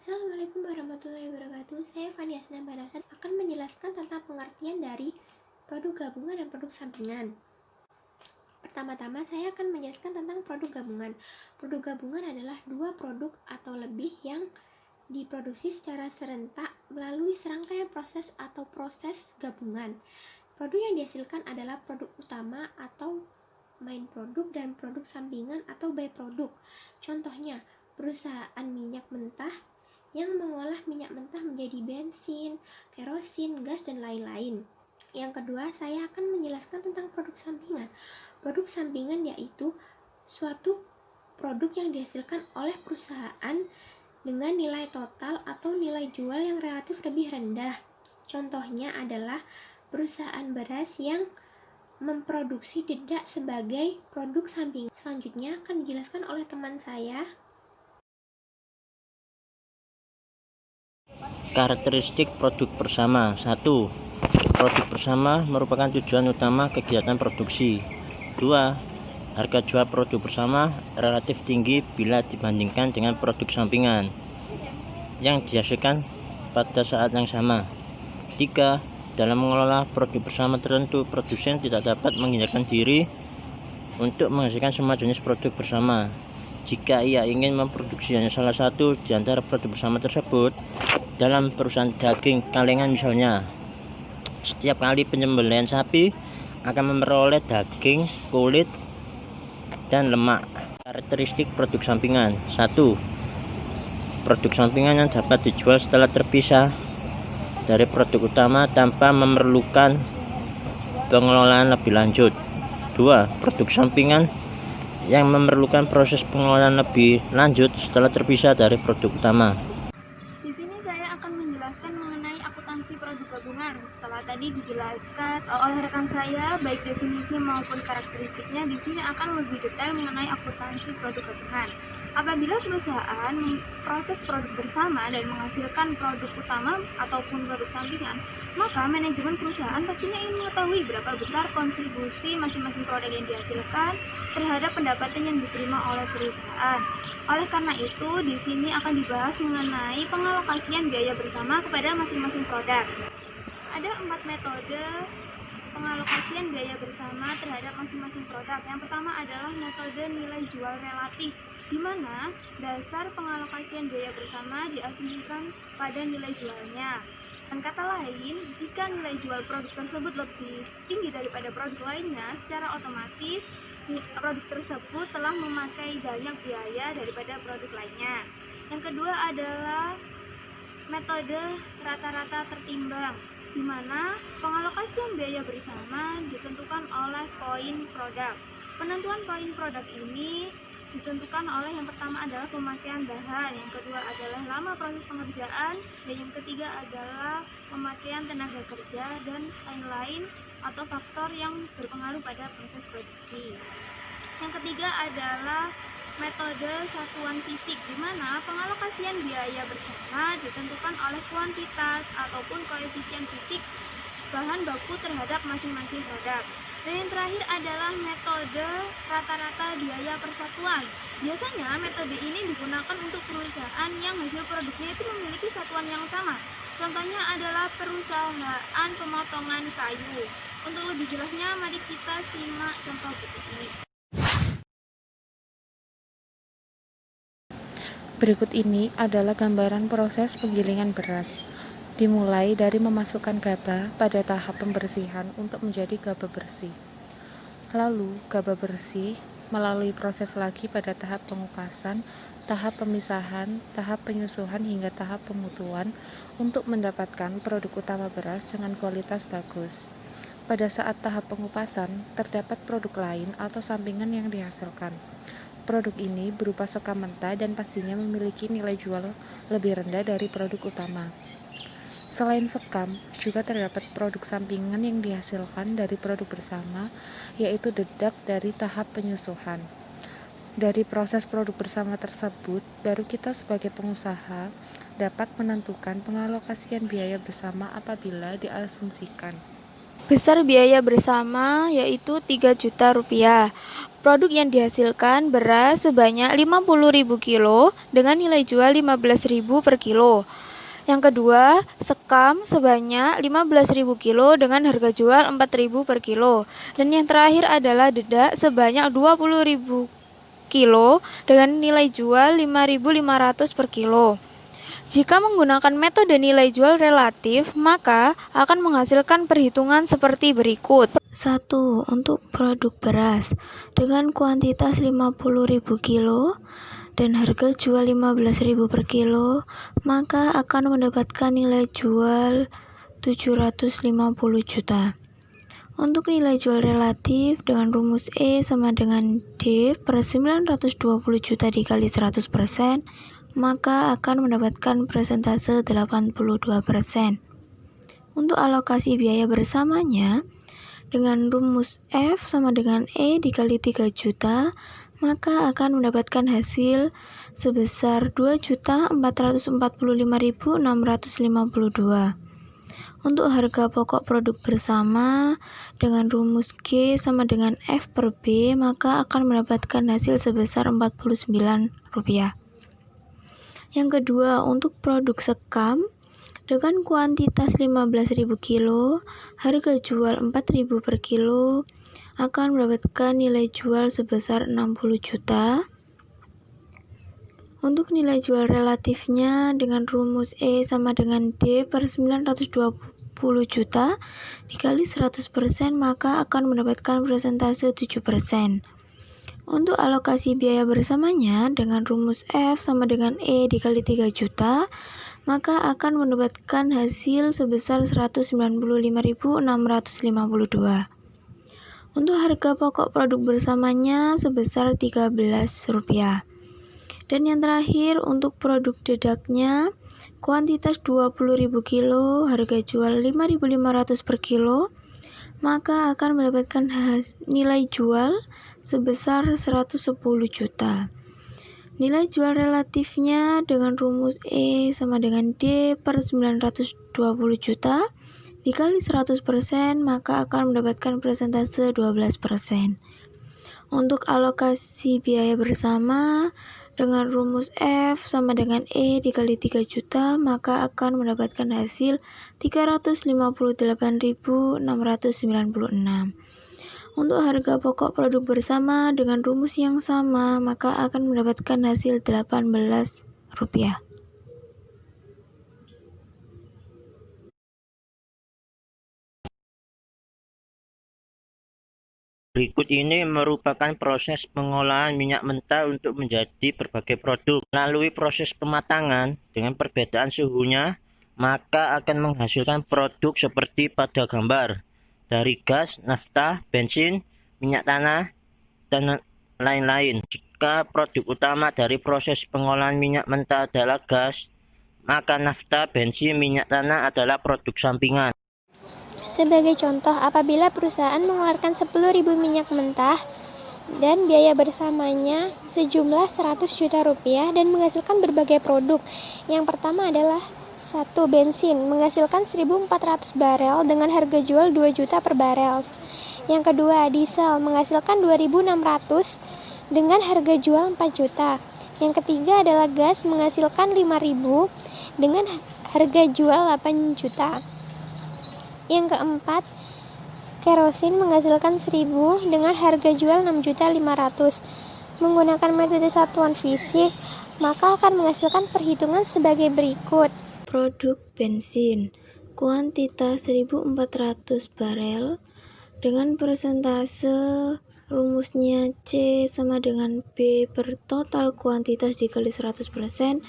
Assalamualaikum warahmatullahi wabarakatuh. Saya Fani Asna Banasan akan menjelaskan tentang pengertian dari produk gabungan dan produk sampingan. Pertama-tama saya akan menjelaskan tentang produk gabungan. Produk gabungan adalah dua produk atau lebih yang diproduksi secara serentak melalui serangkaian proses atau proses gabungan. Produk yang dihasilkan adalah produk utama atau main produk dan produk sampingan atau byproduct. Contohnya, perusahaan minyak mentah yang mengolah minyak mentah menjadi bensin, kerosin, gas, dan lain-lain. Yang kedua, saya akan menjelaskan tentang produk sampingan. Produk sampingan yaitu suatu produk yang dihasilkan oleh perusahaan dengan nilai total atau nilai jual yang relatif lebih rendah. Contohnya adalah perusahaan beras yang memproduksi dedak sebagai produk sampingan. Selanjutnya akan dijelaskan oleh teman saya. Karakteristik produk bersama. 1. Produk bersama merupakan tujuan utama kegiatan produksi. 2. Harga jual produk bersama relatif tinggi bila dibandingkan dengan produk sampingan yang dihasilkan pada saat yang sama. 3. Dalam mengelola produk bersama tertentu, produsen tidak dapat menghindarkan diri untuk menghasilkan semua jenis produk bersama. Jika ia ingin memproduksi hanya salah satu di antara produk bersama tersebut, dalam perusahaan daging kalengan misalnya, setiap kali penyembelihan sapi akan memperoleh daging, kulit, dan lemak. Karakteristik produk sampingan. 1. Produk sampingan yang dapat dijual setelah terpisah dari produk utama tanpa memerlukan pengelolaan lebih lanjut. 2. Produk sampingan yang memerlukan proses pengelolaan lebih lanjut setelah terpisah dari produk utama. Di sini saya akan menjelaskan mengenai akuntansi produk gabungan. Setelah tadi dijelaskan oleh rekan saya, baik definisi maupun karakteristiknya, di sini akan lebih detail mengenai akuntansi produk gabungan. Apabila perusahaan memproses produk bersama dan menghasilkan produk utama ataupun produk sampingan, maka manajemen perusahaan pastinya ingin mengetahui berapa besar kontribusi masing-masing produk yang dihasilkan terhadap pendapatan yang diterima oleh perusahaan. Oleh karena itu, di sini akan dibahas mengenai pengalokasian biaya bersama kepada masing-masing produk. Ada 4 metode pengalokasian biaya bersama terhadap masing-masing produk. Yang pertama adalah metode nilai jual relatif, di mana dasar pengalokasian biaya bersama diasumsikan pada nilai jualnya. Dengan kata lain, jika nilai jual produk tersebut lebih tinggi daripada produk lainnya, secara otomatis produk tersebut telah memakai banyak biaya daripada produk lainnya. Yang kedua adalah metode rata-rata tertimbang, di mana pengalokasian biaya bersama ditentukan oleh poin produk. Penentuan poin produk ini ditentukan oleh yang pertama adalah pemakaian bahan, yang kedua adalah lama proses pengerjaan, dan yang ketiga adalah pemakaian tenaga kerja dan lain-lain atau faktor yang berpengaruh pada proses produksi. Yang ketiga adalah metode satuan fisik, di mana pengalokasian biaya bersama ditentukan oleh kuantitas ataupun koefisien fisik bahan baku terhadap masing-masing produk. Dan yang terakhir adalah metode rata-rata biaya persatuan. Biasanya metode ini digunakan untuk perusahaan yang hasil produknya itu memiliki satuan yang sama. Contohnya adalah perusahaan pemotongan kayu. Untuk lebih jelasnya, mari kita simak contoh berikut ini. Berikut ini adalah gambaran proses penggilingan beras. Dimulai dari memasukkan gabah pada tahap pembersihan untuk menjadi gabah bersih. Lalu, gabah bersih melalui proses lagi pada tahap pengupasan, tahap pemisahan, tahap penyusuhan hingga tahap pemutuan untuk mendapatkan produk utama beras dengan kualitas bagus. Pada saat tahap pengupasan, terdapat produk lain atau sampingan yang dihasilkan. Produk ini berupa sekam mentah dan pastinya memiliki nilai jual lebih rendah dari produk utama. Selain sekam, juga terdapat produk sampingan yang dihasilkan dari produk bersama, yaitu dedak dari tahap penyusuhan. Dari proses produk bersama tersebut, baru kita sebagai pengusaha dapat menentukan pengalokasian biaya bersama apabila diasumsikan. Besar biaya bersama yaitu 3 juta rupiah. Produk yang dihasilkan beras sebanyak 50.000 kilo dengan nilai jual 15.000 per kilo. Yang kedua, sekam sebanyak 15.000 kilo dengan harga jual 4.000 per kilo. Dan yang terakhir adalah dedak sebanyak 20.000 kilo dengan nilai jual 5.500 per kilo. Jika menggunakan metode nilai jual relatif, maka akan menghasilkan perhitungan seperti berikut. 1. Untuk produk beras dengan kuantitas 50.000 kilo dan harga jual 15.000 per kilo, maka akan mendapatkan nilai jual 750 juta. Untuk nilai jual relatif dengan rumus E sama dengan D per 920 juta dikali 100%, maka akan mendapatkan persentase 82%. Untuk alokasi biaya bersamanya, dengan rumus F sama dengan E dikali 3 juta, maka akan mendapatkan hasil sebesar 2.445.652. Untuk harga pokok produk bersama, dengan rumus G sama dengan F per B, maka akan mendapatkan hasil sebesar Rp49. Yang kedua, untuk produk sekam dengan kuantitas 15.000 kilo, harga jual 4.000 per kilo, akan mendapatkan nilai jual sebesar 60 juta. Untuk nilai jual relatifnya dengan rumus E sama dengan D per 920 juta dikali 100%, maka akan mendapatkan persentase 7%. Untuk alokasi biaya bersamanya dengan rumus F sama dengan E dikali 3 juta, maka akan mendapatkan hasil sebesar 195.652. Untuk harga pokok produk bersamanya sebesar Rp13. Dan yang terakhir, untuk produk dedaknya, kuantitas 20.000 kilo, harga jual 5.500 per kilo, maka akan mendapatkan nilai jual sebesar 110 juta. Nilai jual relatifnya dengan rumus E sama dengan D per 920 juta dikali 100%, maka akan mendapatkan persentase 12%. Untuk alokasi biaya bersama dengan rumus F sama dengan E dikali 3 juta, maka akan mendapatkan hasil 358.696. Untuk harga pokok produk bersama dengan rumus yang sama, maka akan mendapatkan hasil Rp18. Berikut ini merupakan proses pengolahan minyak mentah untuk menjadi berbagai produk. Melalui proses pematangan dengan perbedaan suhunya, maka akan menghasilkan produk seperti pada gambar, dari gas, nafta, bensin, minyak tanah, dan lain-lain. Jika produk utama dari proses pengolahan minyak mentah adalah gas, maka nafta, bensin, minyak tanah adalah produk sampingan. Sebagai contoh, apabila perusahaan mengeluarkan 10.000 minyak mentah dan biaya bersamanya sejumlah 100 juta rupiah dan menghasilkan berbagai produk. Yang pertama adalah 1. Bensin menghasilkan 1.400 barel dengan harga jual 2 juta per barel. Yang kedua, diesel menghasilkan 2.600 dengan harga jual 4 juta. Yang ketiga adalah gas menghasilkan 5.000 dengan harga jual 8 juta. Yang keempat, kerosin menghasilkan 1.000 dengan harga jual 6.500.000. Menggunakan metode satuan fisik, maka akan menghasilkan perhitungan sebagai berikut. Produk bensin, kuantitas 1.400 barel dengan persentase rumusnya C sama dengan B per total kuantitas dikali 100%,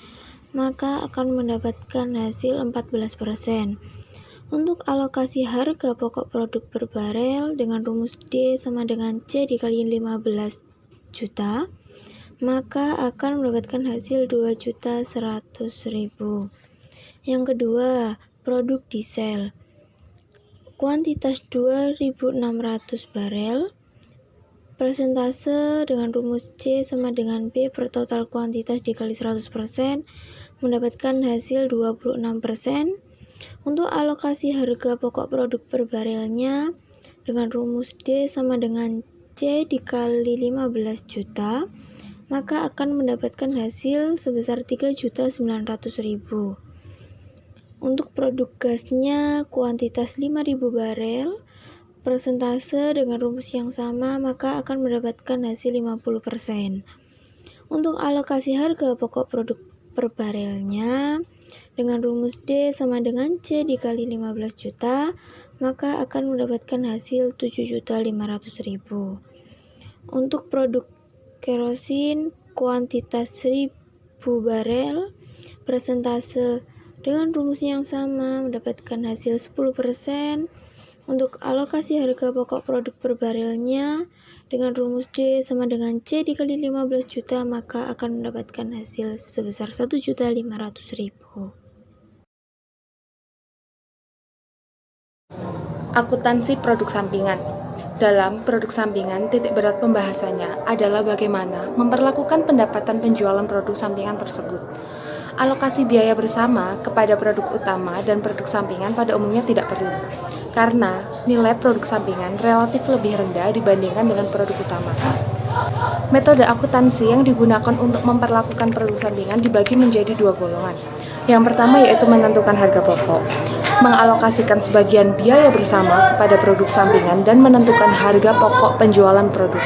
maka akan mendapatkan hasil 14%. Untuk alokasi harga pokok produk per barel dengan rumus D sama dengan C dikali 15 juta, maka akan mendapatkan hasil 2.100.000. Yang kedua, produk diesel. Kuantitas 2.600 barel, persentase dengan rumus C sama dengan B per total kuantitas dikali 100%, mendapatkan hasil 26%. Untuk alokasi harga pokok produk per barelnya dengan rumus D sama dengan C dikali 15 juta, maka akan mendapatkan hasil sebesar 3.900.000. Untuk produk gasnya kuantitas 5.000 barel, persentase dengan rumus yang sama, maka akan mendapatkan hasil 50%. Untuk alokasi harga pokok produk per barelnya dengan rumus D sama dengan C dikali 15 juta, maka akan mendapatkan hasil 7.500.000. Untuk produk kerosin kuantitas 1.000 barel, persentase dengan rumus yang sama mendapatkan hasil 10%. Untuk alokasi harga pokok produk per barelnya dengan rumus D sama dengan C dikali 15 juta, maka akan mendapatkan hasil sebesar 1.500.000. Akuntansi produk sampingan. Dalam produk sampingan, titik berat pembahasannya adalah bagaimana memperlakukan pendapatan penjualan produk sampingan tersebut. Alokasi biaya bersama kepada produk utama dan produk sampingan pada umumnya tidak perlu, karena nilai produk sampingan relatif lebih rendah dibandingkan dengan produk utama. Metode akuntansi yang digunakan untuk memperlakukan produk sampingan dibagi menjadi dua golongan. Yang pertama yaitu menentukan harga pokok, mengalokasikan sebagian biaya bersama kepada produk sampingan dan menentukan harga pokok penjualan produk.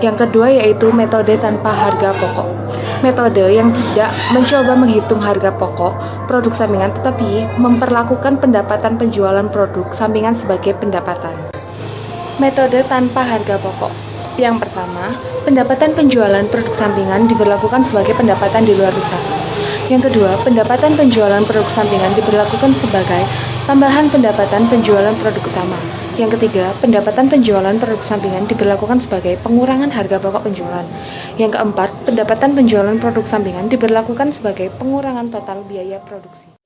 Yang kedua yaitu metode tanpa harga pokok, metode yang tidak mencoba menghitung harga pokok produk sampingan tetapi memperlakukan pendapatan penjualan produk sampingan sebagai pendapatan. Metode tanpa harga pokok. Yang pertama, pendapatan penjualan produk sampingan diberlakukan sebagai pendapatan di luar usaha. Yang kedua, pendapatan penjualan produk sampingan diberlakukan sebagai tambahan pendapatan penjualan produk utama. Yang ketiga, pendapatan penjualan produk sampingan diberlakukan sebagai pengurangan harga pokok penjualan. Yang keempat, pendapatan penjualan produk sampingan diberlakukan sebagai pengurangan total biaya produksi.